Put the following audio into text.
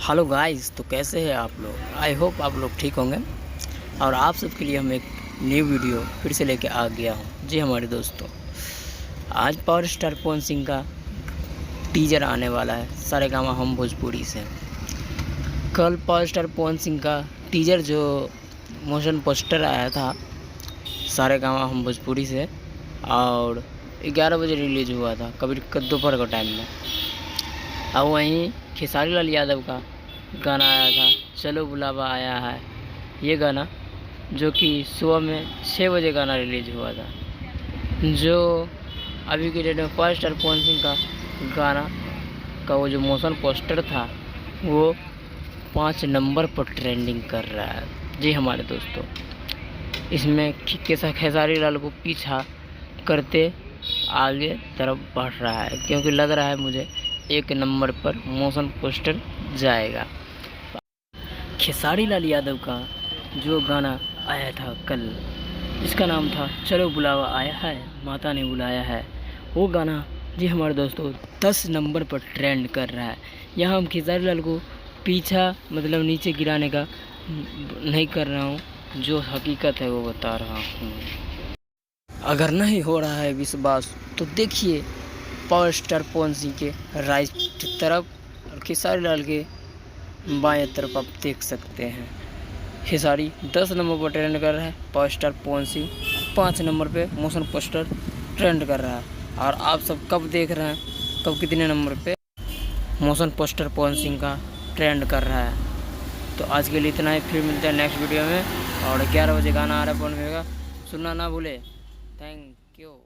Hello guys, तो कैसे हैं आप लोग। आई होप आप लोग ठीक होंगे। और आप सबके लिए हम एक न्यू वीडियो फिर से लेके आ गया हूँ। जी हमारे दोस्तों, आज पावर स्टार पवन सिंह का टीजर आने वाला है सारेगामा हम भोजपुरी से। कल पावर स्टार पवन सिंह का टीजर जो मोशन पोस्टर आया था सारेगामा हम भोजपुरी से, और 11 बजे रिलीज हुआ था, कभी दोपहर का टाइम में। अब वहीं खेसारी लाल यादव का गाना आया था, चलो बुलावा आया है। ये गाना जो कि सुबह में 6 बजे गाना रिलीज हुआ था, जो अभी के डेट में पावर स्टार पवन सिंह का गाना का वो जो मोशन पोस्टर था वो 5 नंबर पर ट्रेंडिंग कर रहा है। जी हमारे दोस्तों, इसमें खेसारी लाल को पीछा करते आगे तरफ बढ़ रहा है, क्योंकि लग रहा है मुझे 1 नंबर पर मोशन पोस्टर जाएगा। खेसारी लाल यादव का जो गाना आया था कल, इसका नाम था चलो बुलावा आया है, माता ने बुलाया है। वो गाना जी हमारे दोस्तों 10 नंबर पर ट्रेंड कर रहा है। यहाँ हम खेसारी लाल को पीछा मतलब नीचे गिराने का नहीं कर रहा हूँ, जो हकीकत है वो बता रहा हूँ। अगर नहीं हो रहा है विश्वास तो देखिए पावर स्टार पवन सिंह के राइट तरफ और खेसारी लाल के बाएं तरफ आप देख सकते हैं। खेसारी 10 नंबर पर ट्रेंड कर रहा है, power star Pawan Singh 5 number पे मोशन पोस्टर ट्रेंड कर रहा है। और आप सब कब देख रहे हैं, कब कितने नंबर पे मोशन पोस्टर पवन सिंह का ट्रेंड कर रहा है। तो आज के लिए इतना ही, फिर मिलते हैं नेक्स्ट वीडियो में। और 11 बजे गाना आ रहा है पवन सिंह का, सुनना ना भूले। Thank you.